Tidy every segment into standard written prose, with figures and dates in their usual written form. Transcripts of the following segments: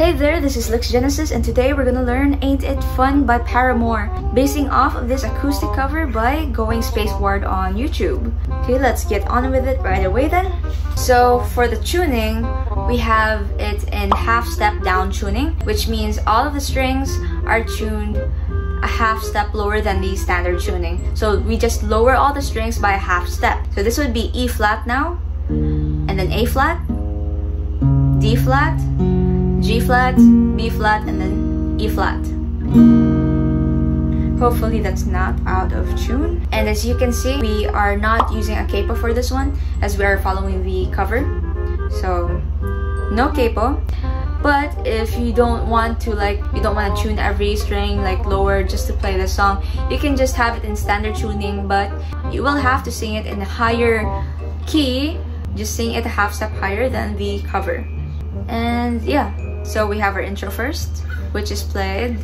Hey there, this is Lux Genesis, and today we're gonna learn Ain't It Fun by Paramore, basing off of this acoustic cover by Going Spaceward on YouTube. Okay, let's get on with it right away then. So for the tuning, we have it in half-step down tuning, which means all of the strings are tuned a half step lower than the standard tuning. So we just lower all the strings by a half step. So this would be E flat now, and then A flat, D flat, G flat, B flat, and then E flat. Hopefully that's not out of tune. And as you can see, we are not using a capo for this one as we are following the cover. So no capo. But if you don't want to tune every string lower just to play the song, you can just have it in standard tuning, but you will have to sing it in a higher key. Just sing it a half step higher than the cover. And yeah, so we have our intro first, which is played.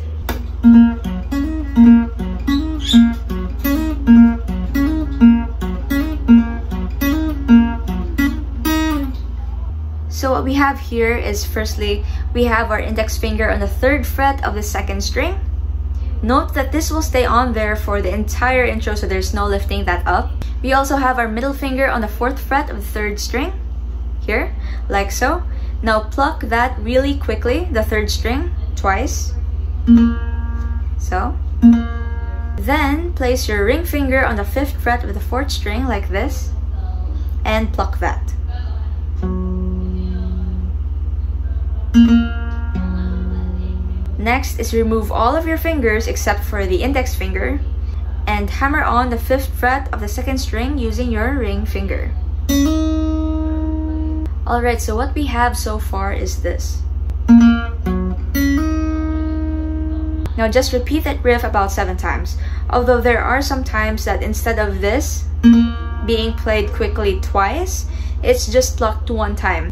So what we have here is, firstly, we have our index finger on the 3rd fret of the 2nd string. Note that this will stay on there for the entire intro, so there's no lifting that up. We also have our middle finger on the 4th fret of the 3rd string, here, like so. Now pluck that really quickly, the 3rd string, twice. So. Then place your ring finger on the 5th fret of the 4th string, like this, and pluck that. Next is remove all of your fingers except for the index finger and hammer on the 5th fret of the 2nd string using your ring finger. Alright, so what we have so far is this. Now just repeat that riff about 7 times. Although there are some times that instead of this being played quickly twice, it's just plucked 1 time.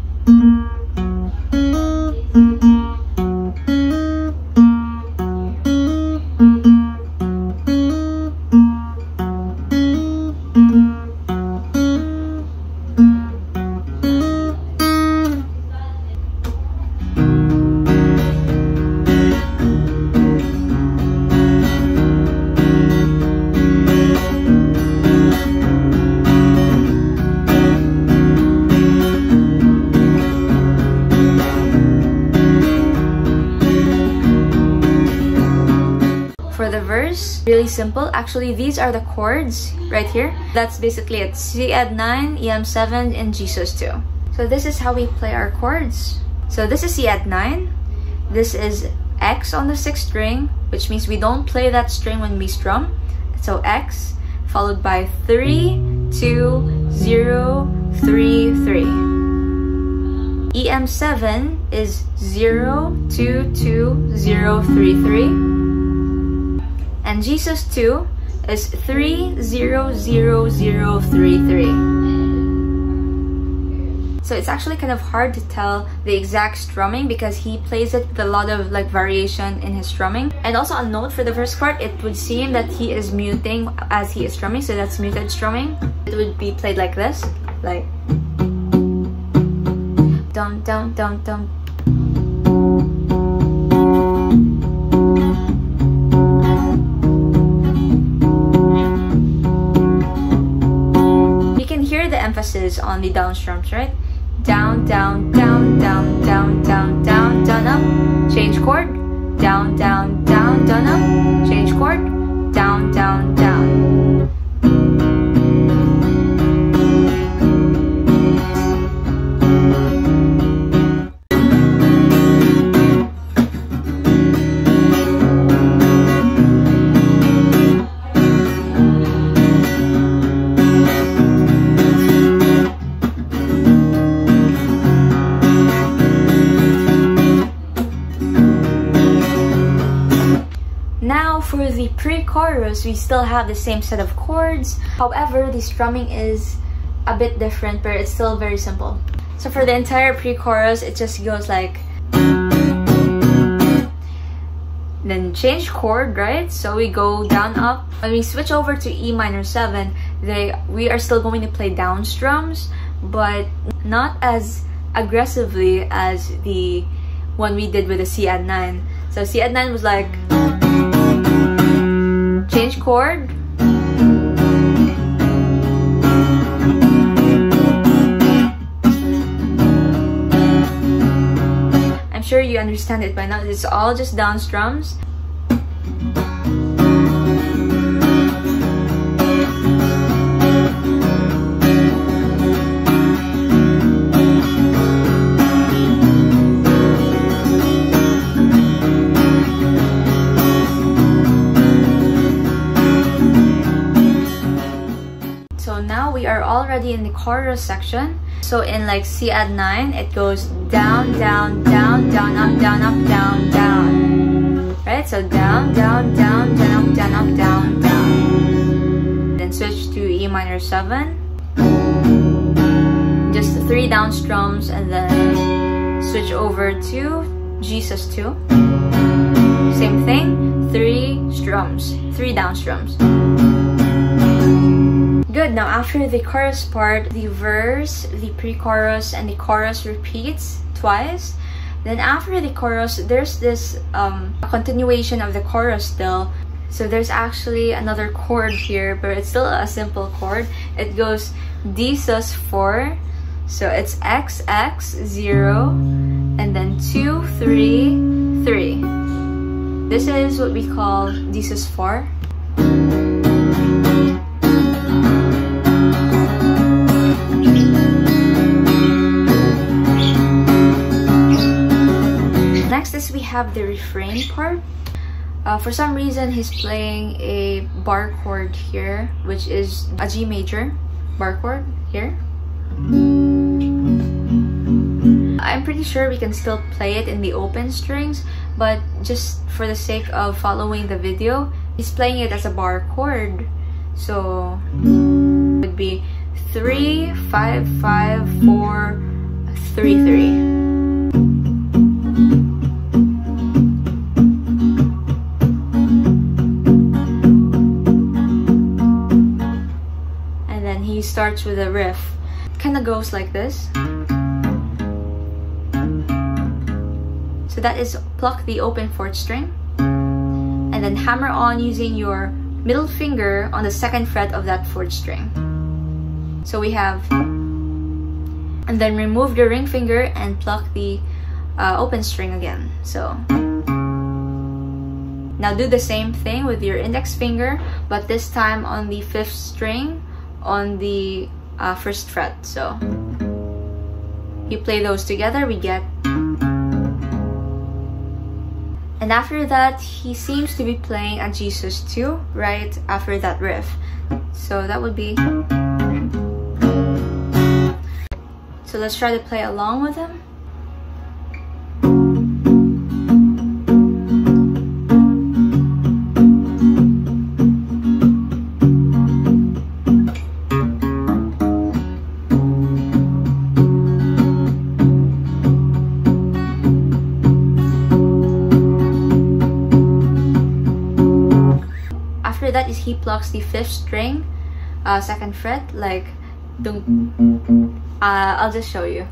For the verse, really simple. Actually, these are the chords right here. That's basically it. C add 9, EM7, and G sus 2. So this is how we play our chords. So this is C add 9. This is X on the 6th string, which means we don't play that string when we strum. So X followed by 3, 2, 0, 3, 3. EM7 is 0, 2, 2, 0, 3, 3. And G sus 2 is 3, 0, 0, 0, 3, 3. So it's actually kind of hard to tell the exact strumming because he plays it with a lot of variation in his strumming. And also a note for the first part, it would seem that he is muting as he is strumming, so that's muted strumming. It would be played like this, like dum dum dum dum. Emphasis on the down strums, right? Down, down, down, down, down, down, down, down, up. Change chord. Down, down, down, down, up. Change chord. Down, down, down. Now for the pre-chorus, we still have the same set of chords. However, the strumming is a bit different, but it's still very simple. So for the entire pre-chorus, it just goes like, then change chord, right? So we go down, up. When we switch over to E minor 7, we are still going to play down strums, but not as aggressively as the one we did with the C add 9. So C add 9 was like change chord, I'm sure you understand it by now. It's all just down strums. Now we are already in the chorus section. So in like C add 9, it goes down, down, down, down, up, down, up, down, down. Right? So down, down, down, down, up, down, up, down, down. Then switch to E minor 7. Just 3 down strums, and then switch over to G sus2. Same thing, 3 strums, 3 down strums. Good. Now after the chorus part, the verse, the pre-chorus, and the chorus repeats twice. Then after the chorus, there's this continuation of the chorus still. So there's actually another chord here, but it's still a simple chord. It goes D sus 4. So it's X, X, 0, and then 2, 3, 3. This is what we call D sus 4. Next is we have the refrain part. For some reason, he's playing a bar chord here, which is a G major bar chord here. I'm pretty sure we can still play it in the open strings, but just for the sake of following the video, he's playing it as a bar chord. So it would be 3, 5, 5, 4, 3, 3. Starts with a riff. It kind of goes like this. So that is pluck the open 4th string and then hammer on using your middle finger on the 2nd fret of that 4th string. So we have, and then remove the ring finger and pluck the open string again. So now do the same thing with your index finger, but this time on the 5th string on the 1st fret. So you play those together, we get. And after that, he seems to be playing a G sus2 right after that riff. So that would be. So let's try to play along with him. That is he plucks the 5th string, 2nd fret, like I'll just show you.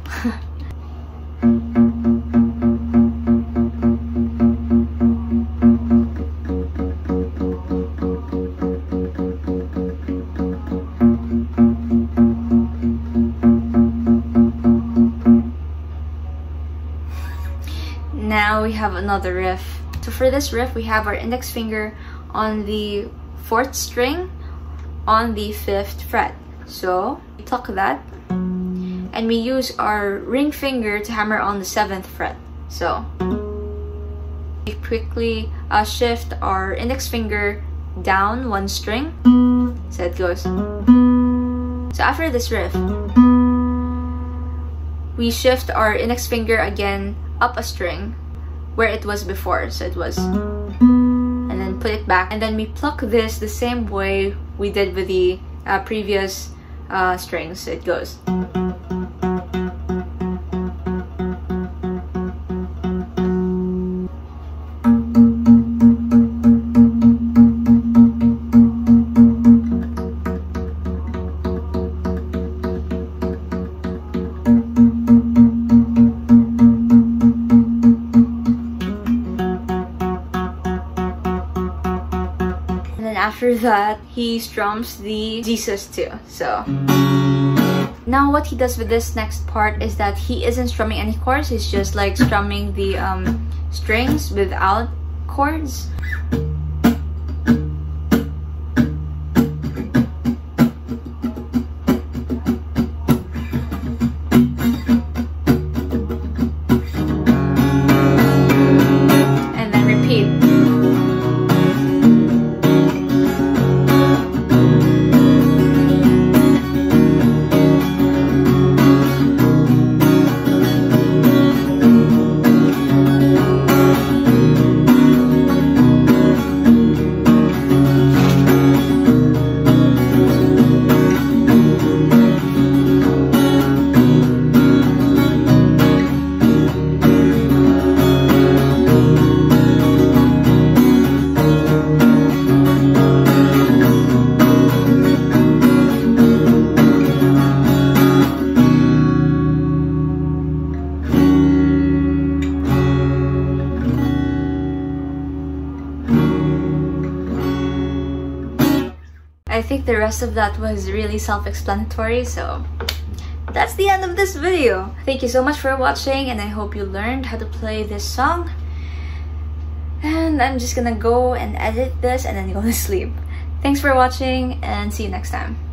Now we have another riff. So for this riff, we have our index finger on the 4th string on the 5th fret. So we pluck that and we use our ring finger to hammer on the 7th fret. So we quickly shift our index finger down 1 string. So it goes. So after this riff, we shift our index finger again up a string where it was before. So it was, and then put it back, and then we pluck this the same way we did with the previous strings. So it goes. that he strums the Jesus too. So now what he does with this next part is that he isn't strumming any chords, he's just like strumming the strings without chords. I think the rest of that was really self-explanatory, so that's the end of this video. Thank you so much for watching, and I hope you learned how to play this song. And I'm just gonna go and edit this and then go to sleep. Thanks for watching, and see you next time.